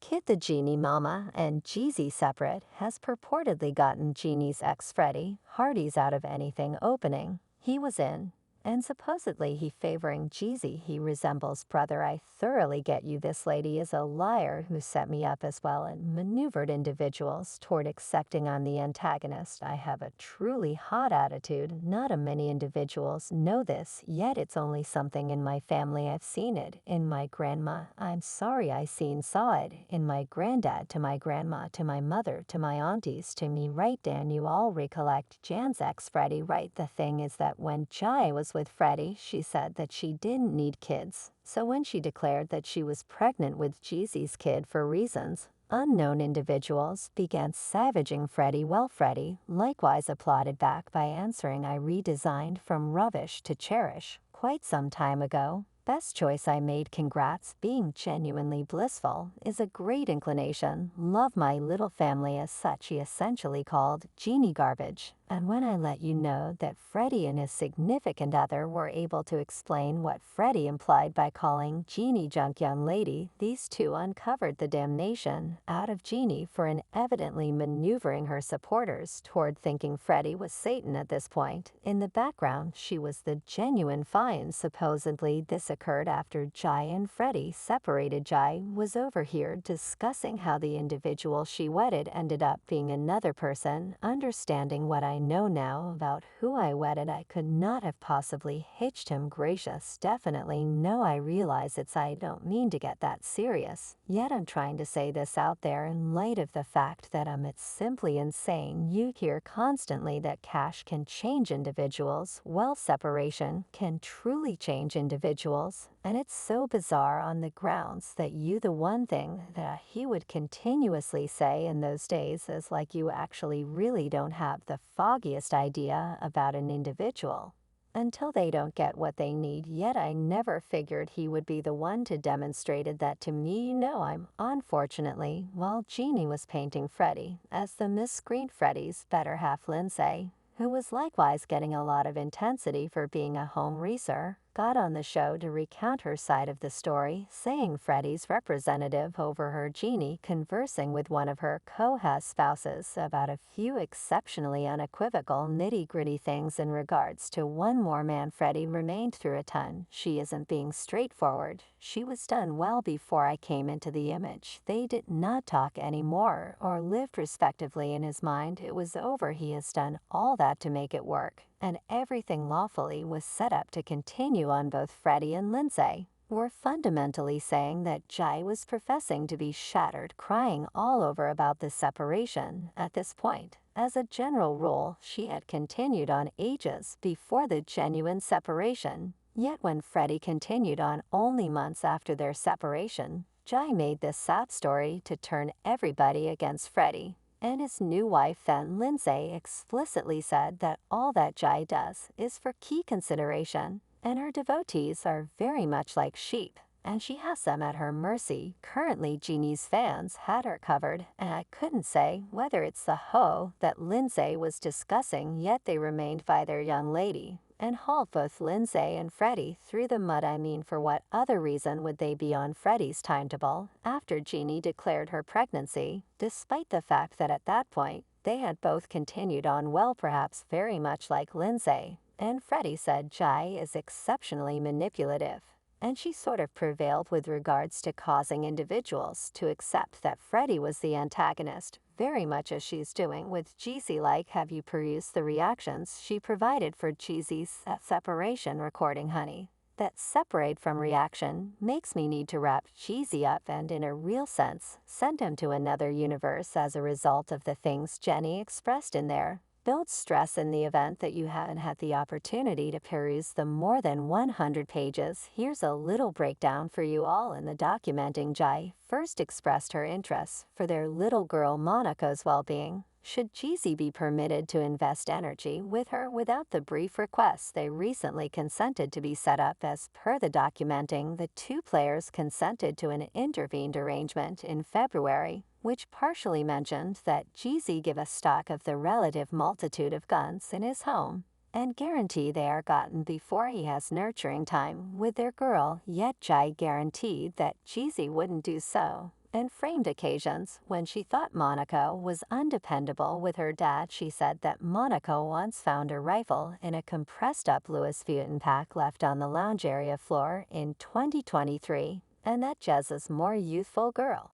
Kid the Jeannie Mama and Jeezy separate has purportedly gotten Jeannie's ex Freddie Hardy's out of anything opening he was in, and supposedly he favoring Jeezy. He resembles brother. I thoroughly get you. This lady is a liar who set me up as well and maneuvered individuals toward accepting I'm the antagonist. I have a truly hot attitude. Not a many individuals know this, yet it's only something in my family. I've seen it in my grandma. I'm sorry I saw it in my granddad, to my grandma, to my mother, to my aunties, to me. Right, Dan, you all recollect Jan's ex Freddie, right? The thing is that when Jai was with Freddie, she said that she didn't need kids. So when she declared that she was pregnant with Jeezy's kid for reasons unknown, individuals began savaging Freddie. Well, Freddie likewise applauded back by answering, I redesigned from rubbish to cherish quite some time ago. Best choice I made, congrats. Being genuinely blissful is a great inclination. Love my little family as such. He essentially called Jeannie garbage. And when I let you know that Freddie and his significant other were able to explain what Freddie implied by calling Jeannie junk young lady, these two uncovered the damnation out of Jeannie for evidently maneuvering her supporters toward thinking Freddie was Satan at this point. In the background, she was the genuine find. Supposedly, this occurred after Jai and Freddie separated. Jai was over here discussing how the individual she wedded ended up being another person. Understanding what I know now about who I wedded, I could not have possibly hitched him. Gracious, definitely no. I realize I don't mean to get that serious, yet I'm trying to say this out there in light of the fact that it's simply insane. You hear constantly that cash can change individuals. Well, separation can truly change individuals, and it's so bizarre on the grounds that the one thing that he would continuously say in those days is like, you actually really don't have the foggiest idea about an individual until they don't get what they need. Yet I never figured he would be the one to demonstrate that to me. I'm unfortunately, while Jeannie was painting Freddie as the miscreant, Freddie's better half, Lindsay, who was likewise getting a lot of intensity for being a home racer, got on the show to recount her side of the story, saying Freddie's representative overheard Jeannie conversing with one of her co-host spouses about a few exceptionally unequivocal nitty-gritty things in regards to one more man. Freddie remained through a ton. She isn't being straightforward. She was done well before I came into the image. They did not talk anymore or lived respectively. In his mind, it was over. He has done all that to make it work, and everything lawfully was set up to continue on. Both Freddie and Lindsay were fundamentally saying that Jai was professing to be shattered, crying all over about the separation. At this point, as a general rule, she had continued on ages before the genuine separation. Yet when Freddie continued on only months after their separation, Jai made this sad story to turn everybody against Freddie and his new wife. Then Lindsay explicitly said that all that Jai does is for key consideration, and her devotees are very much like sheep, and she has them at her mercy. Currently, Jeannie's fans had her covered, and I couldn't say whether it's the hoe that Lindsay was discussing, yet they remained by their young lady and hauled both Lindsay and Freddie through the mud. I mean, for what other reason would they be on Freddie's timetable after Jeannie declared her pregnancy, despite the fact that at that point they had both continued on well, perhaps very much like Lindsay. And Freddie said Jai is exceptionally manipulative, and she sort of prevailed with regards to causing individuals to accept that Freddie was the antagonist, very much as she's doing with Jeezy. Like, have you perused the reactions she provided for Jeezy's separation recording, honey? That separate from reaction makes me need to wrap Jeezy up and, in a real sense, send him to another universe as a result of the things Jenny expressed in there. Build stress in the event that you haven't had the opportunity to peruse the more than 100 pages. Here's a little breakdown for you all. In the documenting, Jai first expressed her interest for their little girl Monica's well-being. Should Jeezy be permitted to invest energy with her without the brief request they recently consented to be set up? As per the documenting, the two players consented to an intervened arrangement in February, which partially mentioned that Jeezy give a stock of the relative multitude of guns in his home and guarantee they are gotten before he has nurturing time with their girl. Yet Jai guaranteed that Jeezy wouldn't do so and framed occasions when she thought Monaco was undependable with her dad. She said that Monaco once found a rifle in a compressed-up Louis Vuitton pack left on the lounge area floor in 2023, and that Jez's more youthful girl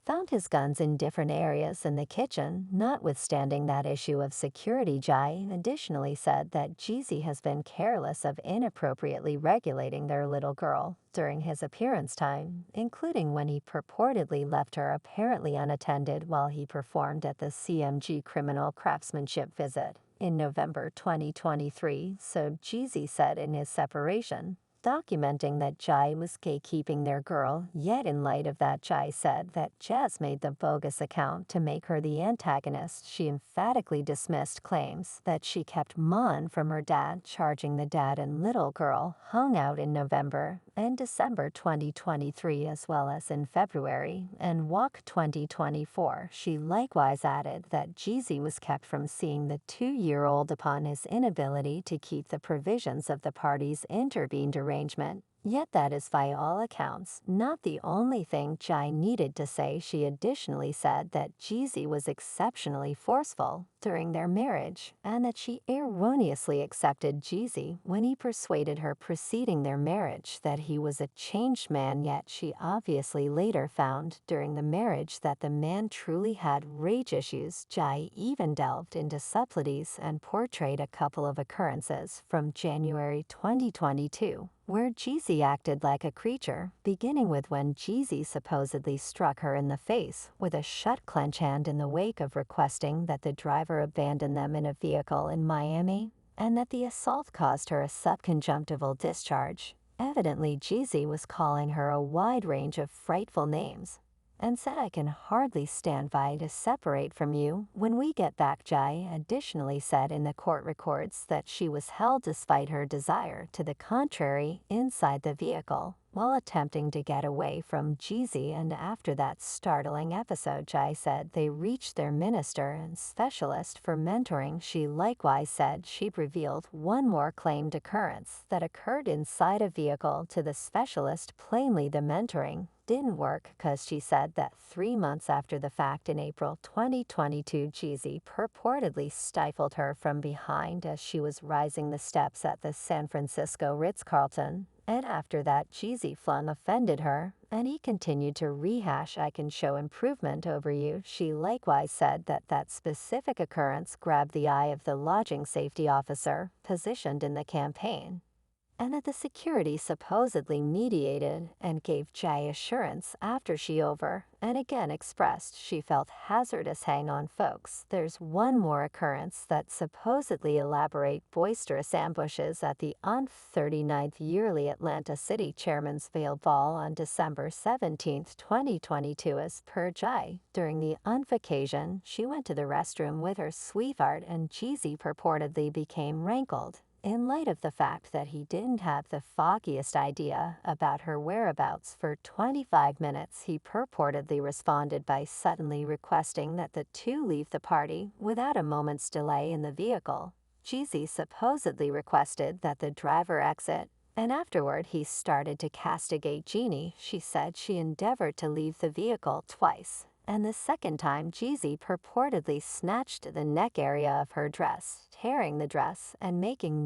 found his guns in different areas in the kitchen. Notwithstanding that issue of security, Jai additionally said that Jeezy has been careless of inappropriately regulating their little girl during his appearance time, including when he purportedly left her apparently unattended while he performed at the CMG Criminal Craftsmanship visit in November 2023, so Jeezy said in his separation, documenting that Jai was gatekeeping their girl. Yet in light of that, Jai said that Jez made the bogus account to make her the antagonist. She emphatically dismissed claims that she kept Mon from her dad, charging the dad and little girl hung out in November and December 2023 as well as in February and Walk 2024. She likewise added that Jeezy was kept from seeing the 2-year-old upon his inability to keep the provisions of the parties' intervened arrangement. Yet that is by all accounts not the only thing Jai needed to say. She additionally said that Jeezy was exceptionally forceful during their marriage and that she erroneously accepted Jeezy when he persuaded her preceding their marriage that he was a changed man. Yet she obviously later found during the marriage that the man truly had rage issues. Jai even delved into subtleties and portrayed a couple of occurrences from January 2022 where Jeezy acted like a creature, beginning with when Jeezy supposedly struck her in the face with a shut clench hand in the wake of requesting that the driver abandon them in a vehicle in Miami, and that the assault caused her a subconjunctival discharge. Evidently, Jeezy was calling her a wide range of frightful names, and said, "I can hardly stand by to separate from you when we get back." Jai additionally said in the court records that she was held despite her desire to the contrary inside the vehicle while attempting to get away from Jeezy. And after that startling episode, Jai said they reached their minister and specialist for mentoring. She likewise said she revealed one more claimed occurrence that occurred inside a vehicle to the specialist. Plainly, the mentoring didn't work because she said that 3 months after the fact in April 2022, Jeezy purportedly stifled her from behind as she was rising the steps at the San Francisco Ritz-Carlton. And after that, Jeezy flung offended her, and he continued to rehash, "I can show improvement over you." She likewise said that that specific occurrence grabbed the eye of the lodging safety officer positioned in the campaign, and that the security supposedly mediated and gave Jai assurance after she over and again expressed she felt hazardous. Hang on, folks, there's one more occurrence that supposedly elaborate boisterous ambushes at the 39th yearly Atlanta City Chairman's Vail Ball on December 17, 2022. As per Jai, during the occasion, she went to the restroom with her sweetheart and Jeezy purportedly became rankled. In light of the fact that he didn't have the foggiest idea about her whereabouts for 25 minutes, he purportedly responded by suddenly requesting that the two leave the party without a moment's delay in the vehicle. Jeezy supposedly requested that the driver exit, and afterward he started to castigate Jeannie. She said she endeavored to leave the vehicle twice, and the second time Jeezy purportedly snatched the neck area of her dress, tearing the dress and making